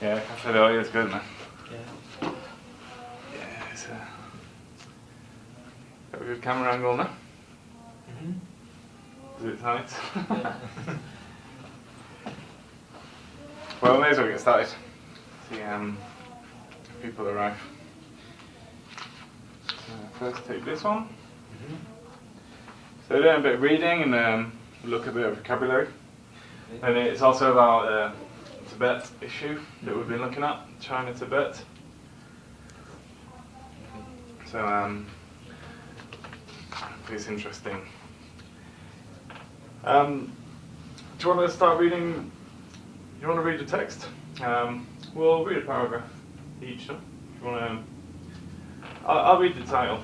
Yeah, Casa de Hoy is good, man. Yeah. Yeah, it's got a good camera angle now. Is it tight? Yeah. Well, may as well get started. See people arrive. First take this one. So doing a bit of reading and look at a bit of vocabulary. Okay. And it's also about Tibet issue that we've been looking at, China, Tibet. So it's interesting. Do you want to start reading? You want to read the text? We'll read a paragraph each. No? If you want to, I'll read the title.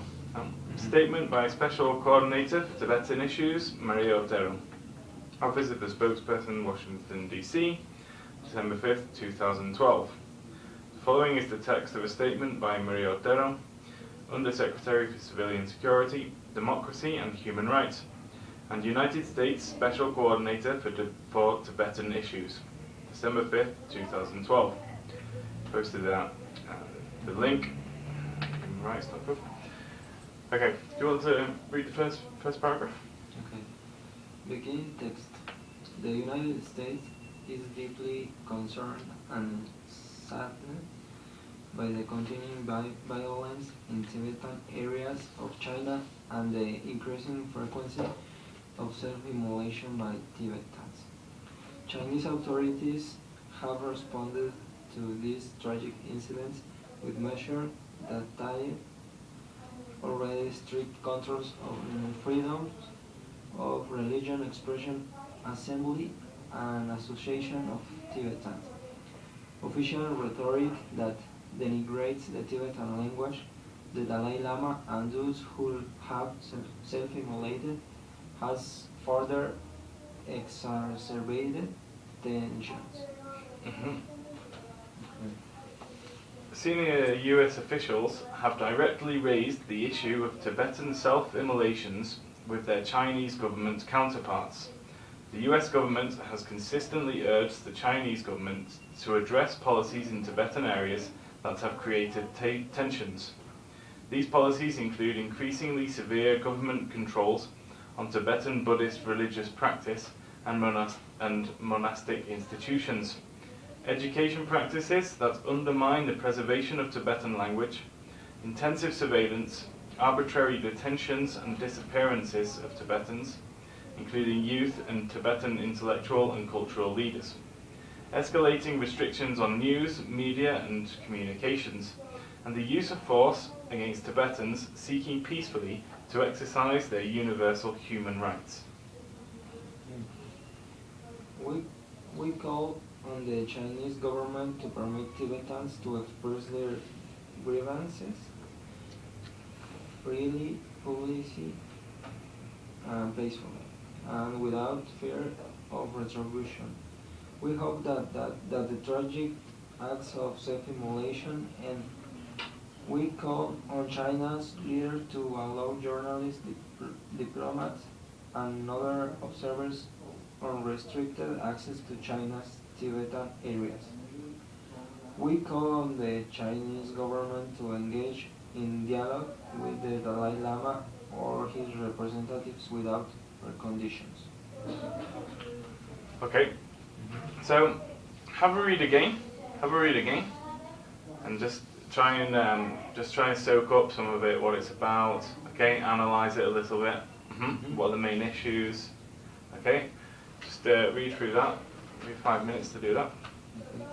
Statement by Special Coordinator for Tibetan Issues, Maria Otero. Office of the Spokesperson, Washington, D.C., December 5th, 2012. The following is the text of a statement by Maria Otero, Undersecretary for Civilian Security, Democracy and Human Rights, and United States Special Coordinator for Tibetan Issues, December 5th, 2012. Posted at the link, humanrights.gov. Okay, do you want to read the first paragraph? Okay. Beginning text. The United States is deeply concerned and saddened by the continuing violence in Tibetan areas of China and the increasing frequency of self-immolation by Tibetans. Chinese authorities have responded to these tragic incidents with measures that tie already strict controls on freedoms of religion, expression, assembly, and association of Tibetans. Official rhetoric that denigrates the Tibetan language, the Dalai Lama, and those who have self-immolated has further exacerbated tensions. Senior US officials have directly raised the issue of Tibetan self-immolations with their Chinese government counterparts. The US government has consistently urged the Chinese government to address policies in Tibetan areas that have created tensions. These policies include increasingly severe government controls on Tibetan Buddhist religious practice and monastic institutions, education practices that undermine the preservation of Tibetan language, intensive surveillance, arbitrary detentions and disappearances of Tibetans, including youth and Tibetan intellectual and cultural leaders, escalating restrictions on news, media and communications, and the use of force against Tibetans seeking peacefully to exercise their universal human rights. We call on the Chinese government to permit Tibetans to express their grievances freely, publicly, and peacefully, and without fear of retribution. We hope that the tragic acts of self-immolation end. We call on China's leader to allow journalists, diplomats, and other observers unrestricted access to China's Tibetan areas. We call on the Chinese government to engage in dialogue with the Dalai Lama or his representatives without preconditions. Okay, so have a read again, and just try and soak up some of it, what it's about. Okay, analyze it a little bit. What are the main issues? Okay, just read through that. Give me 5 minutes to do that. Okay.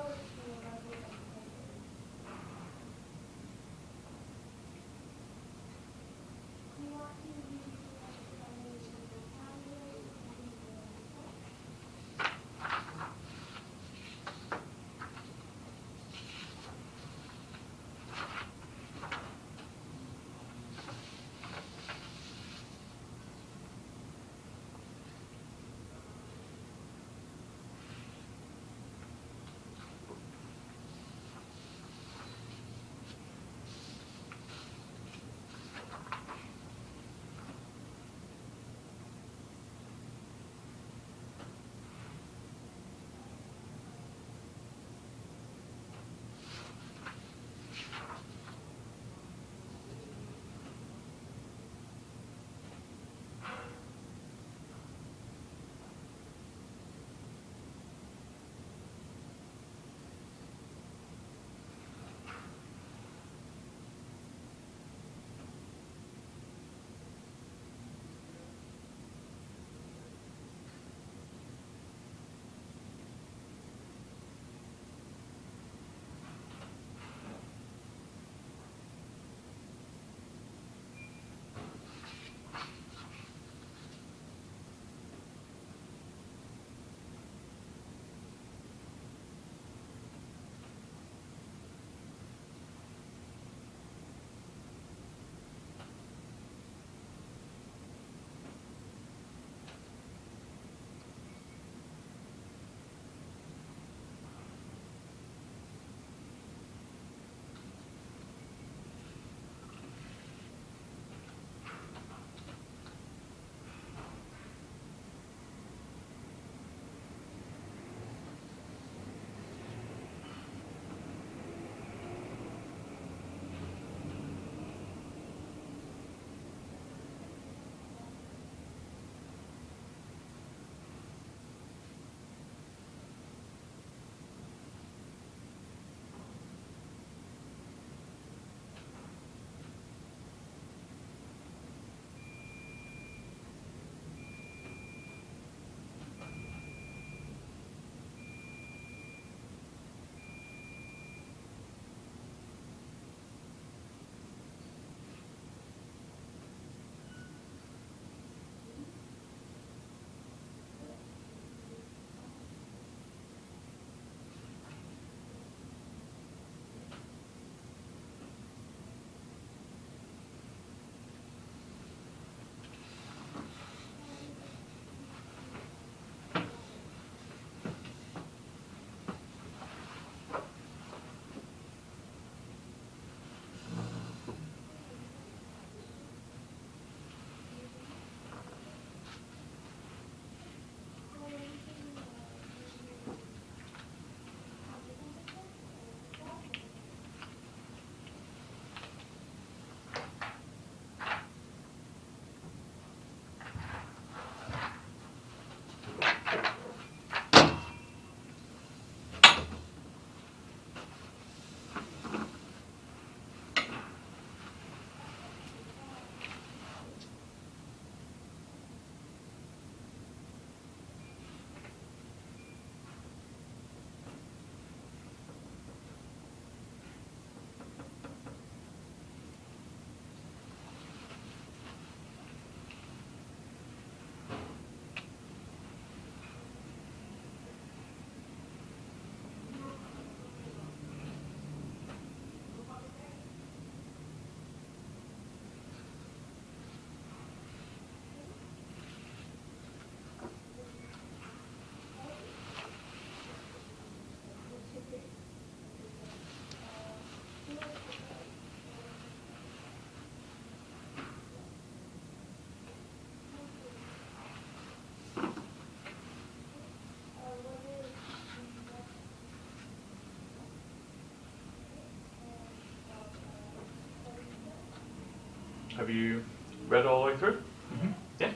Have you read all the way through? Mhm. Yeah?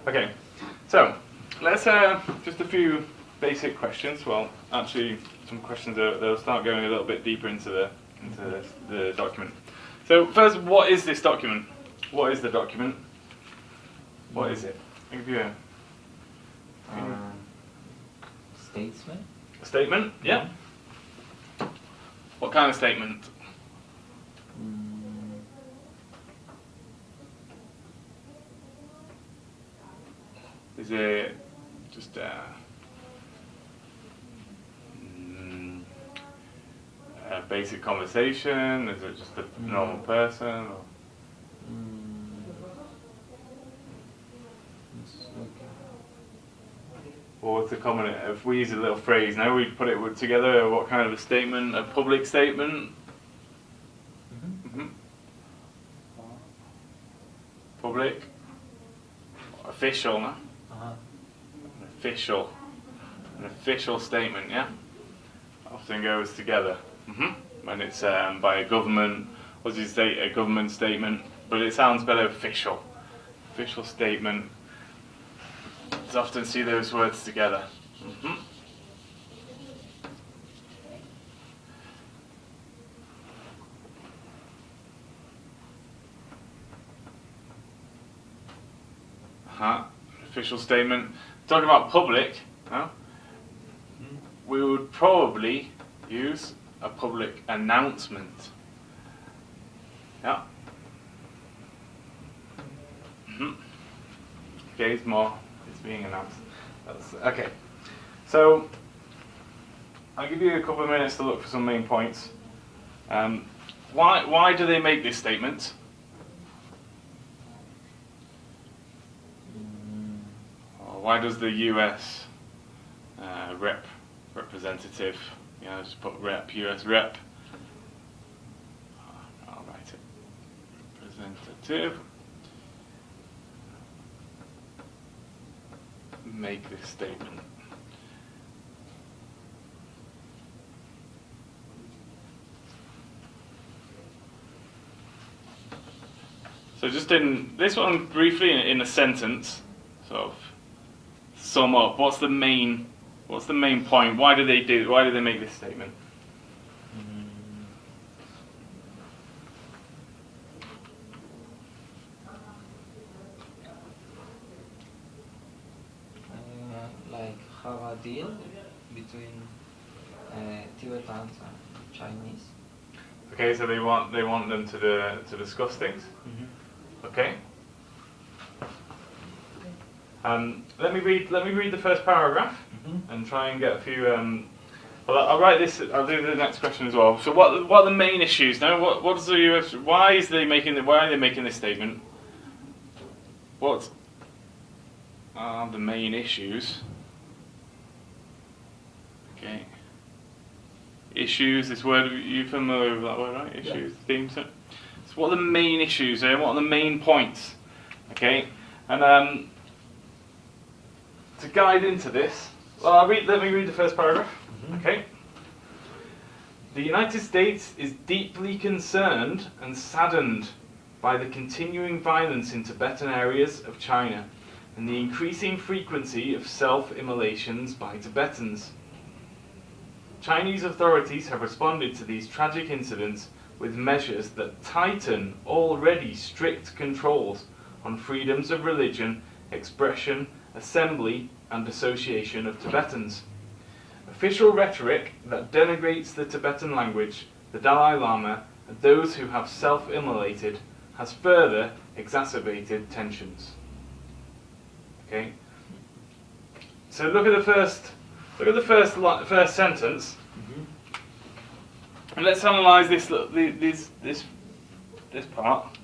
Okay, so let's just a few basic questions. Well, actually, some questions they'll start going a little bit deeper into the document. So first, what is this document? What is the document? What is it? I'll give you Statesman? a statement. Yeah. What kind of statement? Mm, Is it just a basic conversation? Is it just a normal person? Or? it's like Or what's the common? If we use a little phrase now, we put it together. What kind of a statement? A public statement? Mm-hmm. Public? Official, no? Official. An official statement, yeah? Often goes together. When it's by a government, what does it say? A government statement, but it sounds better official. Official statement. You often see those words together. Official statement. Talking about public, no? We would probably use a public announcement. Yeah. Okay, it's more. It's being announced. Okay. So I'll give you a couple of minutes to look for some main points. Why do they make this statement? Or why does the U.S. Representative, just put rep, U.S. rep. I'll write it. Representative. Make this statement. So just in this one briefly in a sentence, sort of sum up what's the main point? Why do they make this statement? like have a deal between Tibetans and Chinese. Okay, so they want them to discuss things. Okay. Let me read the first paragraph and try and get a few. Well, I'll write this. I'll do the next question as well. So, what are the main issues now? What does the US? Why are they making this statement? What are the main issues? Okay. Issues. This word, you familiar with that word, right? Issues, themes. So, what are the main issues? What are the main points? Okay, and to guide into this, well, let me read the first paragraph. Okay. The United States is deeply concerned and saddened by the continuing violence in Tibetan areas of China and the increasing frequency of self-immolations by Tibetans. Chinese authorities have responded to these tragic incidents with measures that tighten already strict controls on freedoms of religion, expression, assembly, and association of Tibetans. Official rhetoric that denigrates the Tibetan language, the Dalai Lama, and those who have self-immolated has further exacerbated tensions. Okay. So look at the first sentence, and let's analyse this part.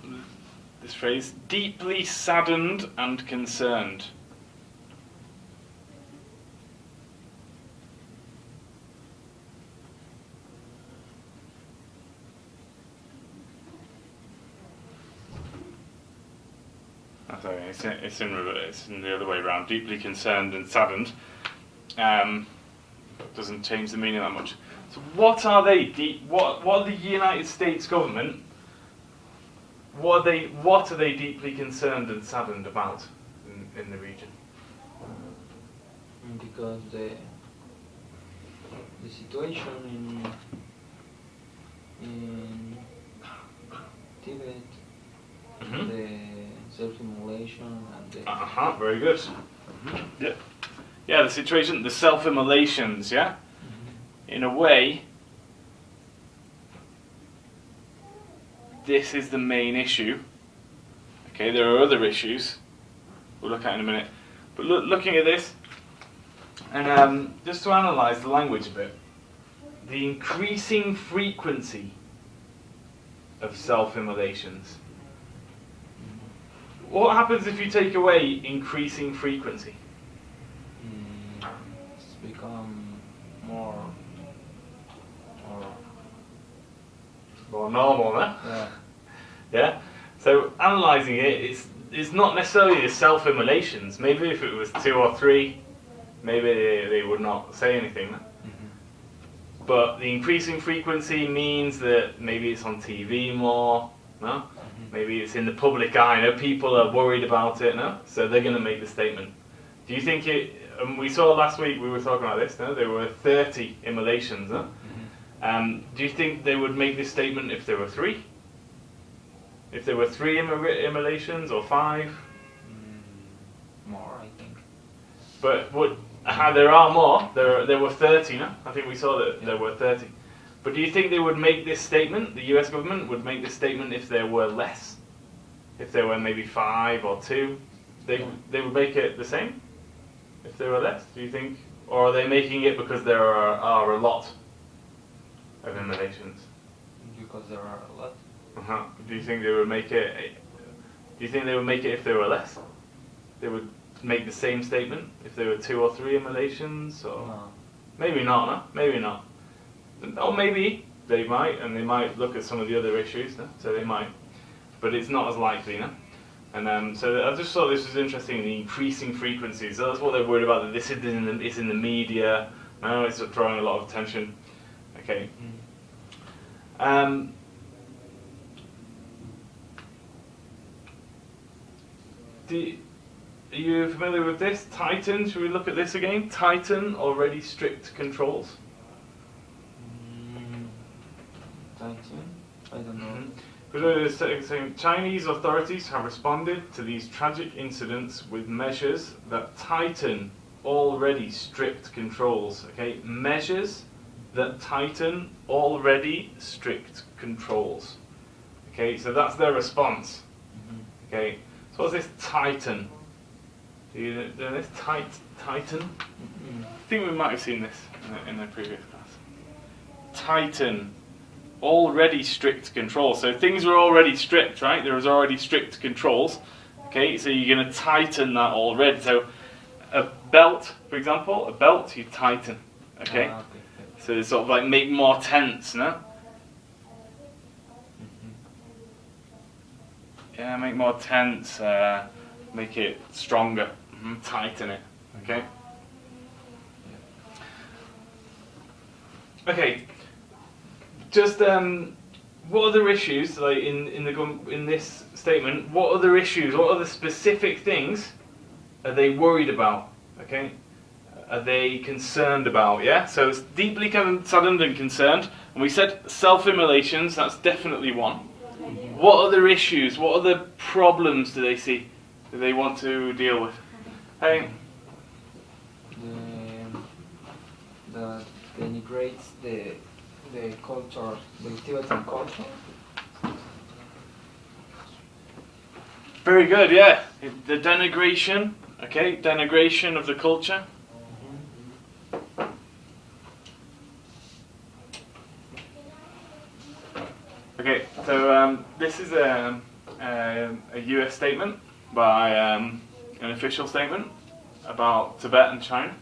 This phrase: deeply saddened and concerned. Oh, sorry, it's in the other way around. Deeply concerned and saddened. Doesn't change the meaning that much. So what are they? What are the United States government What are they deeply concerned and saddened about in the region? Because the situation in Tibet, the self-immolation and the Very good. Yeah. Yeah, the situation, the self-immolations, yeah? In a way, this is the main issue. Okay, there are other issues we'll look at in a minute. But looking at this, and just to analyse the language a bit, the increasing frequency of self-immolations. What happens if you take away increasing frequency? It's become more normal, huh? yeah. Yeah. So analysing it, it's not necessarily the self-immolations. Maybe if it was 2 or 3, maybe they would not say anything. But the increasing frequency means that maybe it's on TV more, no? Maybe it's in the public eye, no? People are worried about it, no? So they're going to make the statement. Do you think it, we saw last week, we were talking about this, no? There were 30 immolations, no? Do you think they would make this statement if there were 3? If there were 3 immolations or 5? More, I think. But there are more. There were 30, no? I think we saw that there were 30. But do you think they would make this statement, the US government would make this statement if there were less? If there were maybe 5 or 2? They would make it the same? If there were less, do you think? Or are they making it because there are a lot of immolations? Because there are a lot. Do you think they would make it? Do you think they would make it if there were less? They would make the same statement if there were 2 or 3 immolations, or No. maybe not. No? Maybe not. Or maybe they might, and they might look at some of the other issues. No? So they might, but it's not as likely. No? And so I just thought this was interesting. The increasing frequencies. So that's what they're worried about. That this is in the media. No, it's drawing a lot of attention. Okay. Are you familiar with this? Titan, should we look at this again? Titan, already strict controls. Titan? I don't know. But saying Chinese authorities have responded to these tragic incidents with measures that tighten already strict controls. Okay, measures that tighten already strict controls. Okay, so that's their response. Okay, so what's this tighten? Do you know this? Tighten? I think we might have seen this in the previous class. Tighten. Already strict controls. So things were already strict, right? There was already strict controls. Okay, so you're going to tighten that already. So a belt, for example, a belt you tighten. Okay? Okay. So it's sort of like make more tense, no? Yeah, make more tense, make it stronger, tighten it, okay? Okay, just what other issues, like in this statement, what other issues, what other specific things are they worried about, okay? Are they concerned about, yeah? So it's deeply saddened and concerned, and we said self-immolations, that's definitely one. What other issues, what other problems do they see that they want to deal with? Hey? That denigrates the culture, the Tibetan culture. Very good, yeah. The denigration, okay, denigration of the culture. Okay, so this is a US statement by an official statement about Tibet and China.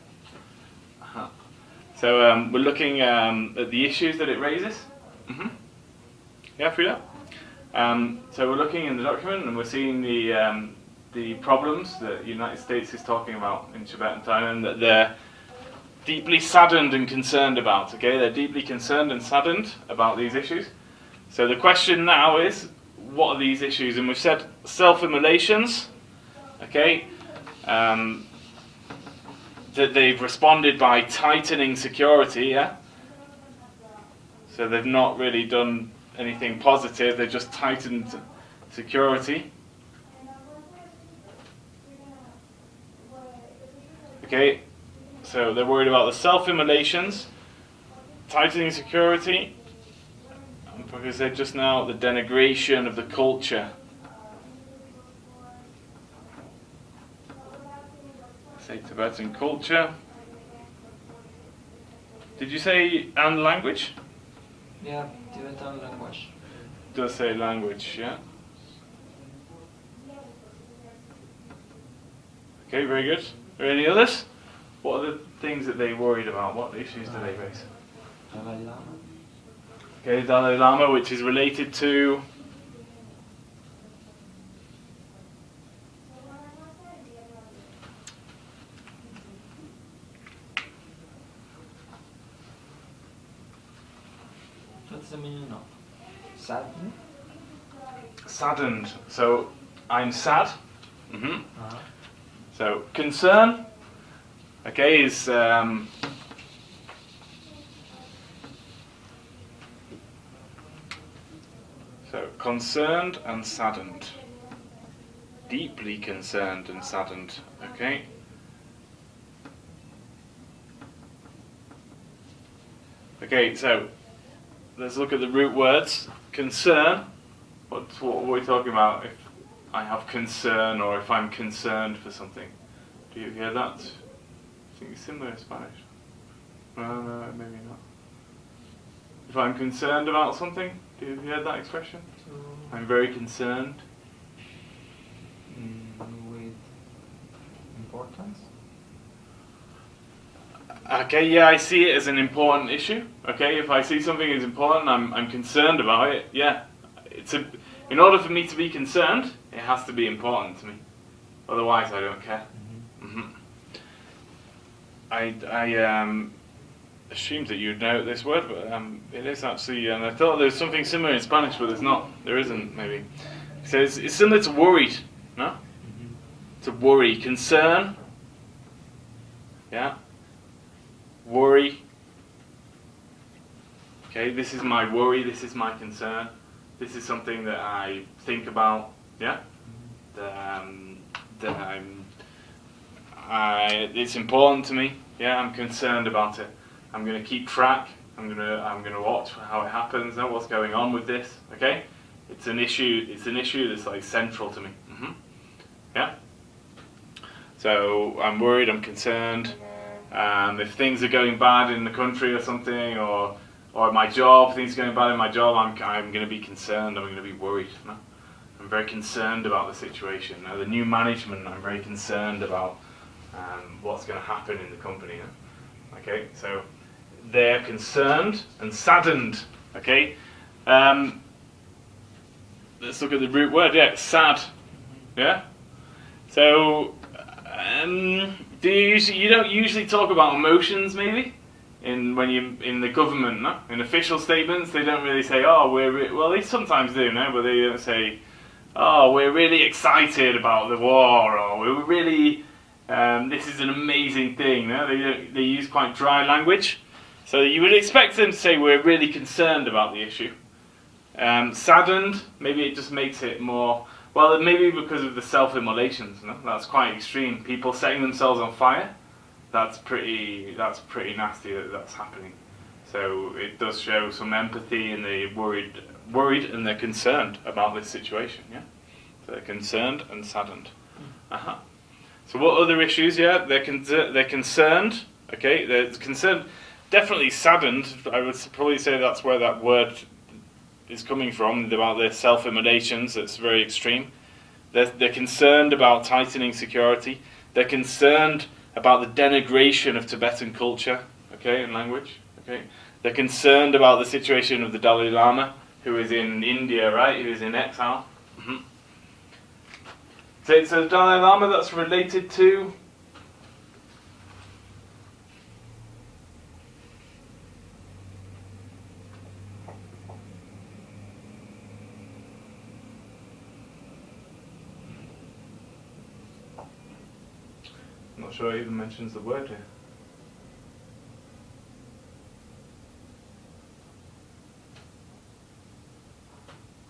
So we're looking at the issues that it raises. Yeah, Frida? So we're looking in the document and we're seeing the problems that the United States is talking about in Tibet and Thailand that they're deeply saddened and concerned about. Okay, they're deeply concerned and saddened about these issues. So the question now is, what are these issues? And we've said self-immolations, okay, that they've responded by tightening security, yeah? So they've not really done anything positive, they've just tightened security. Okay, so they're worried about the self-immolations, tightening security, and like I said just now, the denigration of the culture. Say Tibetan culture. Did you say and language? Yeah, Tibetan language. Does say language, yeah. Okay, very good. Are there any others? What are the things that they worried about? What issues do they raise? Dalai Lama. Okay, Dalai Lama, which is related to What's the meaning of sadness? saddened. So I'm sad. Uh-huh. So concern, okay, is so concerned and saddened. Deeply concerned and saddened, okay? Okay, so let's look at the root words. Concern, what are we talking about if I have concern or if I'm concerned for something? Do you hear that? I think it's similar in Spanish. No, maybe not. If I'm concerned about something, do you hear that expression? I'm very concerned. With importance? Okay, yeah, I see it as an important issue. Okay, if I see something as important, I'm concerned about it. Yeah, in order for me to be concerned, it has to be important to me. Otherwise, I don't care. I assumed that you'd know this word, but it is actually. And I thought there was something similar in Spanish, but there's not. There isn't, maybe. So it's similar to worried, no? To worry, concern. Yeah. Worry. Okay, this is my worry, this is my concern. This is something that I think about, yeah? It's important to me, yeah, I'm concerned about it. I'm going to keep track, I'm going to watch how it happens, know what's going on with this, okay? It's an issue that's like central to me. Yeah? So I'm worried, I'm concerned. If things are going bad in the country or something, or my job, things are going bad in my job, I'm going to be concerned, I'm going to be worried. No? I'm very concerned about the situation. Now, the new management, I'm very concerned about what's going to happen in the company. No? Okay, so they're concerned and saddened. Okay, let's look at the root word. Yeah, sad. Yeah. So, you don't usually talk about emotions, maybe, when you in the government, no? In official statements, they don't really say, "Oh, well." They sometimes do, no, but they don't say, "Oh, we're really excited about the war," or "We're really, this is an amazing thing." No, they use quite dry language, so you would expect them to say, "We're really concerned about the issue." Saddened, maybe it just makes it more. Well, maybe because of the self-immolations, no? That's quite extreme. People setting themselves on fire. That's pretty nasty that that's happening. So it does show some empathy, and they're worried, and they're concerned about this situation. Yeah, so they're concerned and saddened. So what other issues? Yeah, they're concerned. Okay, they're concerned. Definitely saddened. I would probably say that's where that word is coming from, about their self-immolations. That's very extreme. They're concerned about tightening security. They're concerned about the denigration of Tibetan culture, okay, and language. Okay, they're concerned about the situation of the Dalai Lama, who is in India, right? Who is in exile. So the Dalai Lama, that's related to. Not sure it even mentions the word here.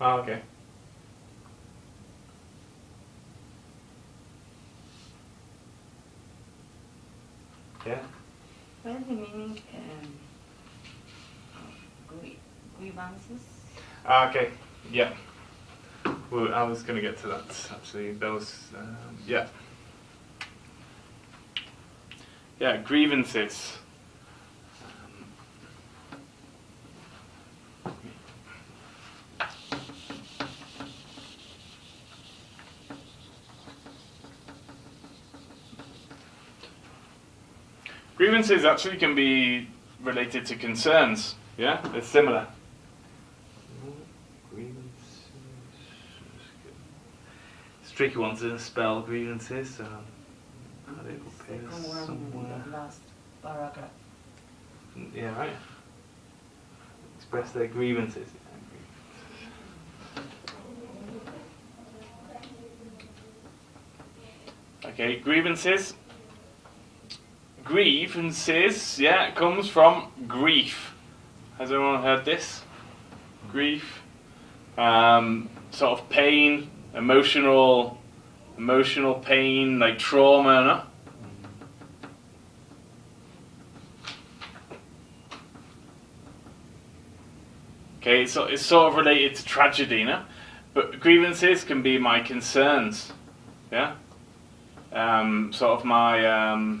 Oh, okay. Yeah. What is the meaning grievances? Okay. Yeah. Well, I was going to get to that actually. Those. Yeah. Yeah. Grievances. Grievances actually can be related to concerns. Yeah, it's similar. Grievances. It's a tricky one to spell grievances. So it appears Second one somewhere. in the last paragraph. Yeah, right. Express their grievances. Okay, grievances. Grievances, yeah, comes from grief. Has anyone heard this? Grief. Sort of pain, emotional pain, like trauma, no? Okay, so it's sort of related to tragedy, no? But grievances can be my concerns, yeah? Sort of my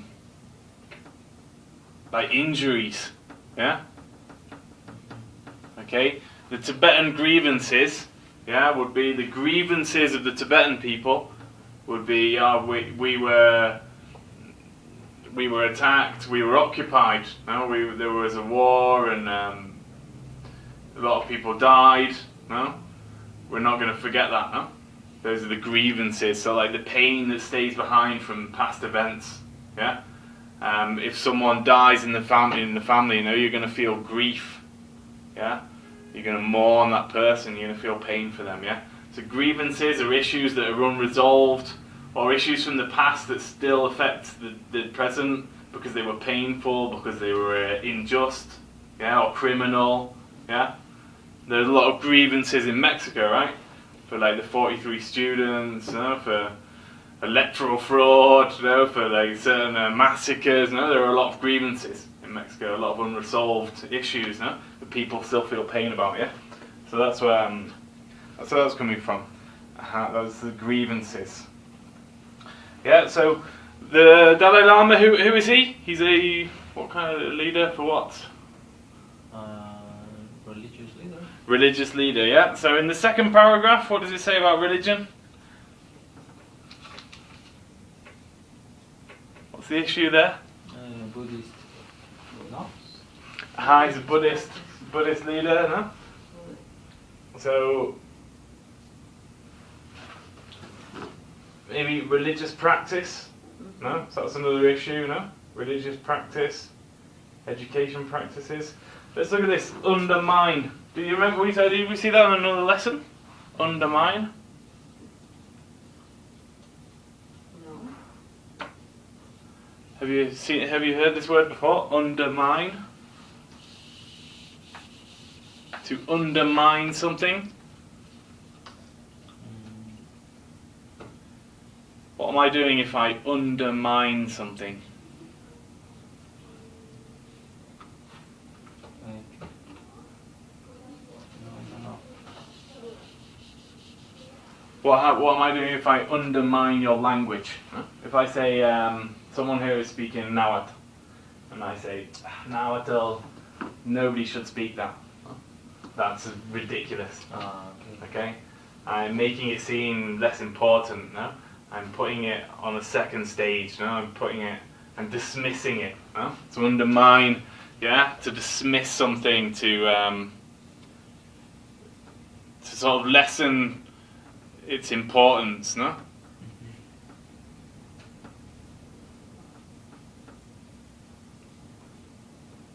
like injuries, yeah? Okay, the Tibetan grievances, yeah, would be the grievances of the Tibetan people would be, we were attacked, we were occupied, no? There was a war and a lot of people died, no? We're not going to forget that, no? Those are the grievances, so like the pain that stays behind from past events, yeah? If someone dies in the family, you know, you're going to feel grief, yeah? You're going to mourn that person, you're going to feel pain for them, yeah? So grievances are issues that are unresolved, or issues from the past that still affect the present because they were painful, because they were unjust, yeah, or criminal, yeah? There's a lot of grievances in Mexico, right? For like the 43 students, you know, for electoral fraud, you know, for like certain massacres, you know, there are a lot of grievances in Mexico, a lot of unresolved issues, you know, that people still feel pain about, yeah? So that's where that's coming from. Those the grievances. Yeah, so the Dalai Lama, who is he? He's a, what kind of leader for what? Religious leader. Religious leader, yeah. So in the second paragraph, what does it say about religion? What's the issue there? Buddhist. No? He's a Buddhist leader, no? So maybe religious practice, no? So that's another issue, no? Religious practice, education practices. Let's look at this, undermine. Do you remember we said, did we see that in another lesson? Undermine? No. Have you heard this word before? Undermine? To undermine something? What am I doing if I undermine something? What am I doing if I undermine your language? If I say, someone here is speaking Nahuatl, and I say, Nahuatl, nobody should speak that. That's ridiculous. Okay? I'm making it seem less important, no? I'm putting it on a second stage, no? I'm dismissing it, no? To undermine, yeah? To dismiss something, to sort of lessen its importance, no?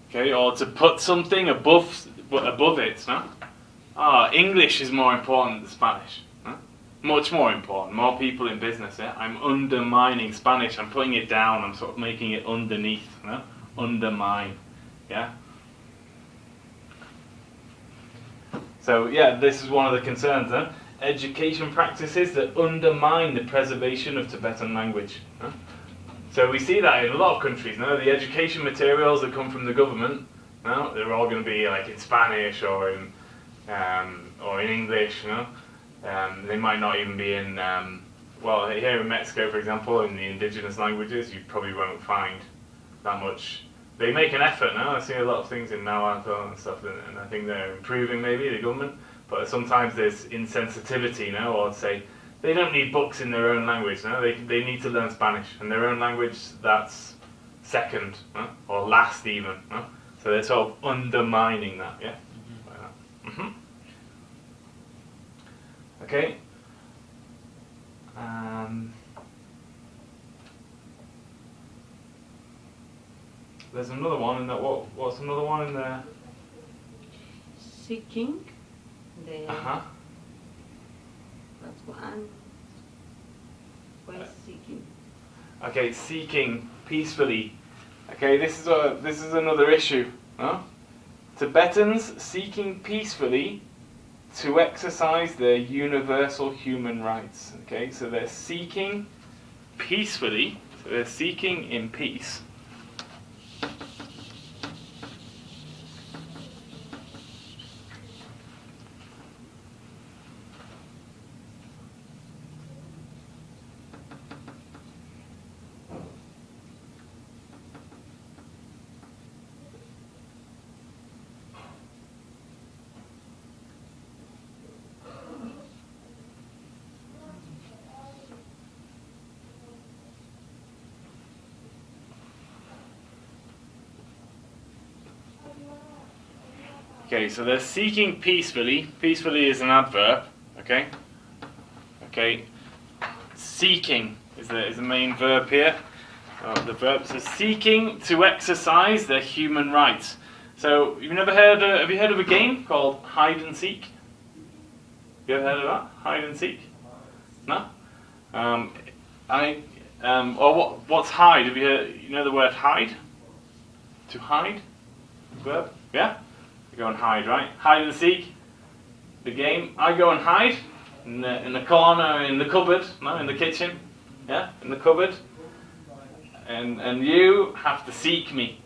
Okay, or to put something above it, no? English is more important than Spanish, no? much more important, more people in business. Yeah? I'm undermining Spanish. I'm putting it down. I'm sort of making it underneath. You know? Undermine. Yeah. So yeah, this is one of the concerns. Education practices that undermine the preservation of Tibetan language. So we see that in a lot of countries. The education materials that come from the government, they're all going to be like in Spanish or in English. They might not even be in. Well, here in Mexico, for example, in the indigenous languages, you probably won't find that much. They make an effort now. I see a lot of things in Nahuatl and stuff, and I think they're improving maybe the government. But sometimes there's insensitivity now, or say they don't need books in their own language. They need to learn Spanish, and their own language that's second or last even. So they're sort of undermining that, yeah. Like that. Okay. There's another one in that. What's another one in there? Seeking. That's one. What is seeking? Okay, seeking peacefully. Okay, this is another issue. Tibetans seeking peacefully to exercise their universal human rights. Okay, so they're seeking peacefully. So they're seeking in peace. Okay, so they're seeking peacefully. Peacefully is an adverb. Okay. Okay. Seeking is the main verb here. The verb says seeking to exercise their human rights. So you've never heard? Have you heard of a game called hide and seek? You ever heard of that? Hide and seek? No. Or what's hide? Have you heard? You know the word hide? To hide. Verb. Yeah. You go and hide, right? Hide and seek. The game. I go and hide in the corner, in the cupboard, in the kitchen, yeah, in the cupboard. And you have to seek me.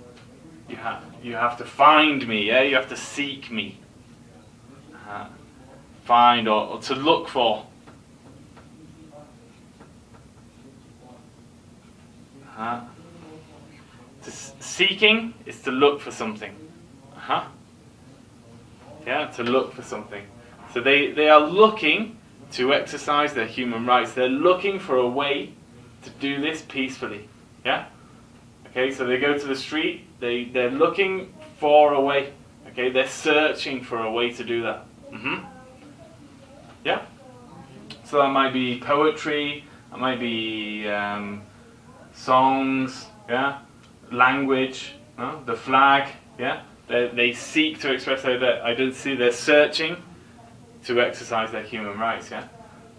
You have to find me, yeah. You have to seek me. Find or to look for. Seeking is to look for something. Yeah, to look for something. So they are looking to exercise their human rights. They're looking for a way to do this peacefully. Yeah? Okay, so they go to the street, they're looking for a way. Okay, they're searching for a way to do that. Yeah? So that might be poetry, that might be songs, yeah? Language, the flag, yeah? They seek to express their identity. They're searching to exercise their human rights. Yeah,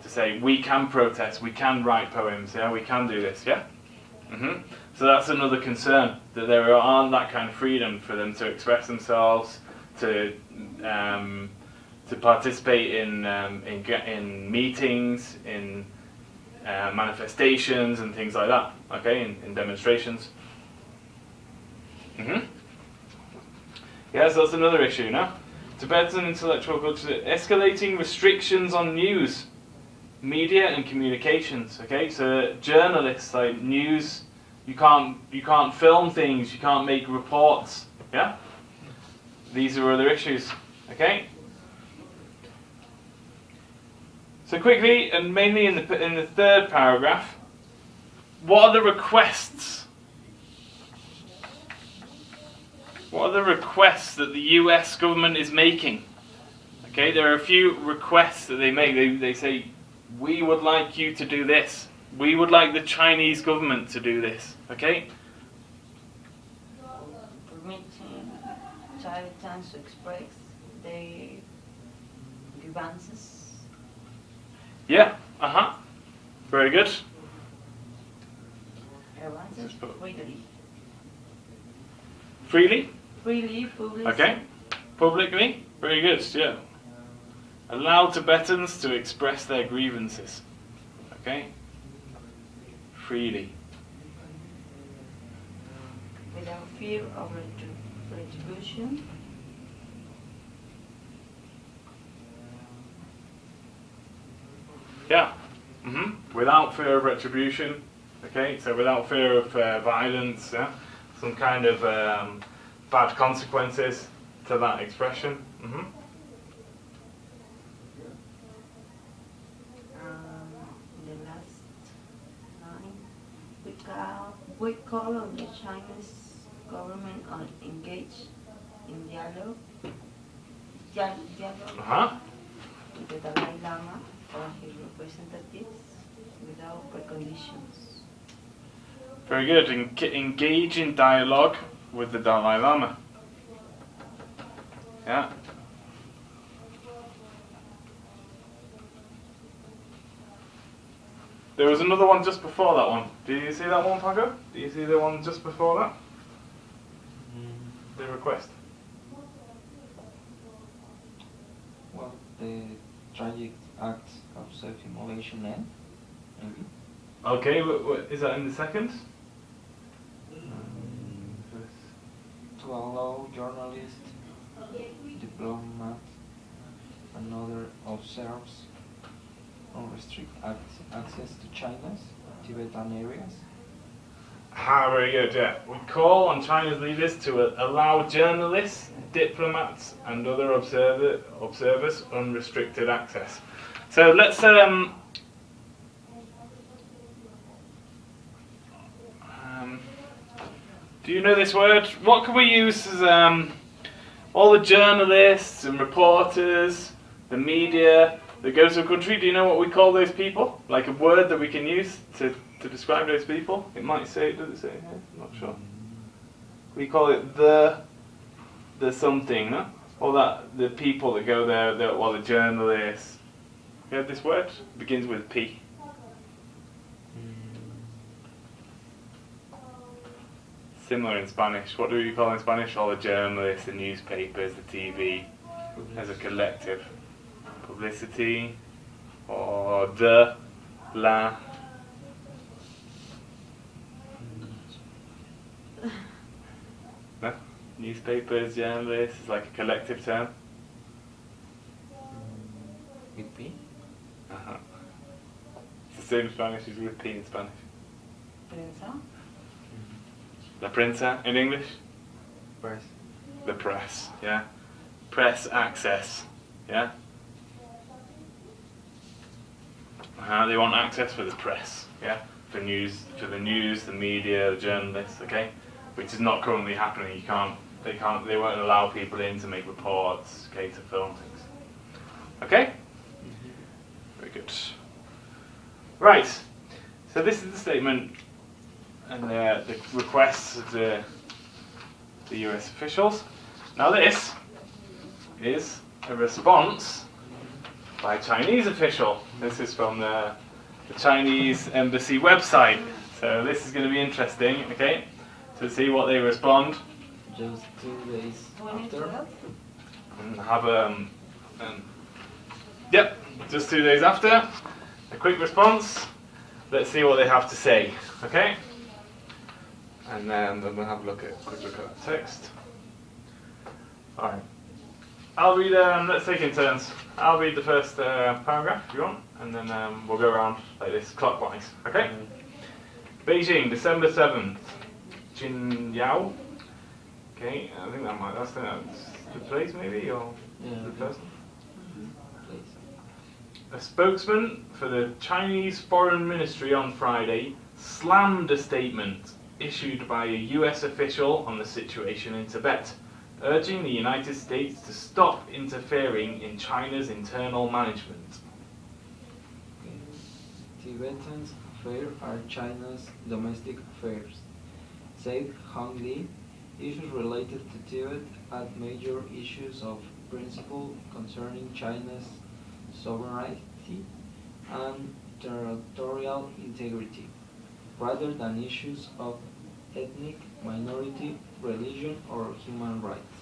to say we can protest, we can write poems. Yeah, we can do this. Yeah. So that's another concern, that there aren't that kind of freedom for them to express themselves, to participate in meetings, in manifestations and things like that. Okay, in demonstrations. Yes, that's another issue, no? Tibetan intellectual culture, escalating restrictions on news, media and communications. Okay, so journalists, like news, you can't film things, you can't make reports. Yeah, these are other issues. Okay. So quickly and mainly in the third paragraph, what are the requests? What are the requests that the US government is making? Okay, there are a few requests that they make. They say, we would like you to do this. We would like the Chinese government to do this. Okay? Permitting Tibetans to express their grievances. Yeah. Very good. Advances freely. Freely. Freely, publicly. Okay. Publicly. Very good. Yeah. Allow Tibetans to express their grievances. Okay. Freely. Without fear of retribution. Yeah. Without fear of retribution. Okay. So without fear of violence. Yeah. Some kind of bad consequences to that expression. The last line, we call on the Chinese government on engage in dialogue with the Dalai Lama or his representatives without preconditions. Very good. Engage in dialogue with the Dalai Lama. Yeah. There was another one just before that one. Do you see that one, Paco? Do you see the one just before that? The request. Well, the tragic acts of self-immolation end, maybe. Okay, is that in the second? To allow journalists, diplomats, and other observers unrestricted access to China's Tibetan areas. Very good, yeah. We call on China's leaders to allow journalists, diplomats, and other observers unrestricted access. So let's do you know this word? What can we use as all the journalists and reporters, the media that go to a country? Do you know what we call those people? Like a word that we can use to describe those people? It might say, does it say here? I'm not sure. We call it the something, no? Or that the people that go there, the journalists. You have this word? It begins with P. Similar in Spanish. What do you call in Spanish? All the journalists, the newspapers, the TV, as a collective. Publicity, or la. No? Newspapers, journalists, it's like a collective term. With P? It's the same in Spanish as with P in Spanish. Prensa. La prensa in English? Press. The press, yeah. Press access, yeah. They want access for the press, yeah. For the news, the media, the journalists, okay. Which is not currently happening. They won't allow people in to make reports, okay, to film things. Okay. Very good. Right. So this is the statement and the requests of the US officials. Now this is a response by a Chinese official. This is from the Chinese embassy website. So this is going to be interesting, okay, to see what they respond. Just 2 days after. And have yep, just 2 days after. A quick response. Let's see what they have to say, okay? And then we'll have a quick look at that text. Alright. I'll read, let's take in turns. I'll read the first paragraph if you want, and then we'll go around like this, clockwise, okay? Beijing, December 7th. Jinyao. Okay, I think that's the place maybe, or the person? A spokesman for the Chinese Foreign Ministry on Friday slammed a statement issued by a US official on the situation in Tibet, urging the United States to stop interfering in China's internal management. Tibetans' affairs are China's domestic affairs, said Hong Li. Issues related to Tibet add major issues of principle concerning China's sovereignty, and territorial integrity, rather than issues of ethnic minority, religion, or human rights.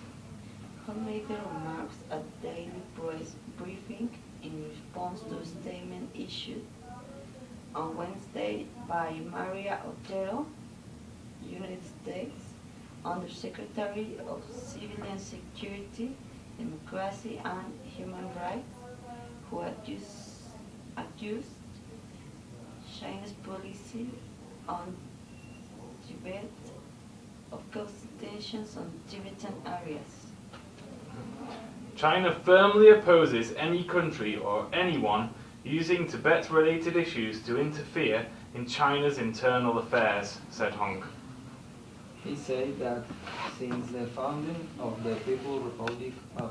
He made the remarks at daily press briefing in response to a statement issued on Wednesday by Maria Otero, United States Undersecretary of Civilian Security, Democracy and Human Rights, who accused China's policy on Tibet of causing tensions on Tibetan areas. China firmly opposes any country or anyone using Tibet-related issues to interfere in China's internal affairs, said Hong. He said that since the founding of the People's Republic of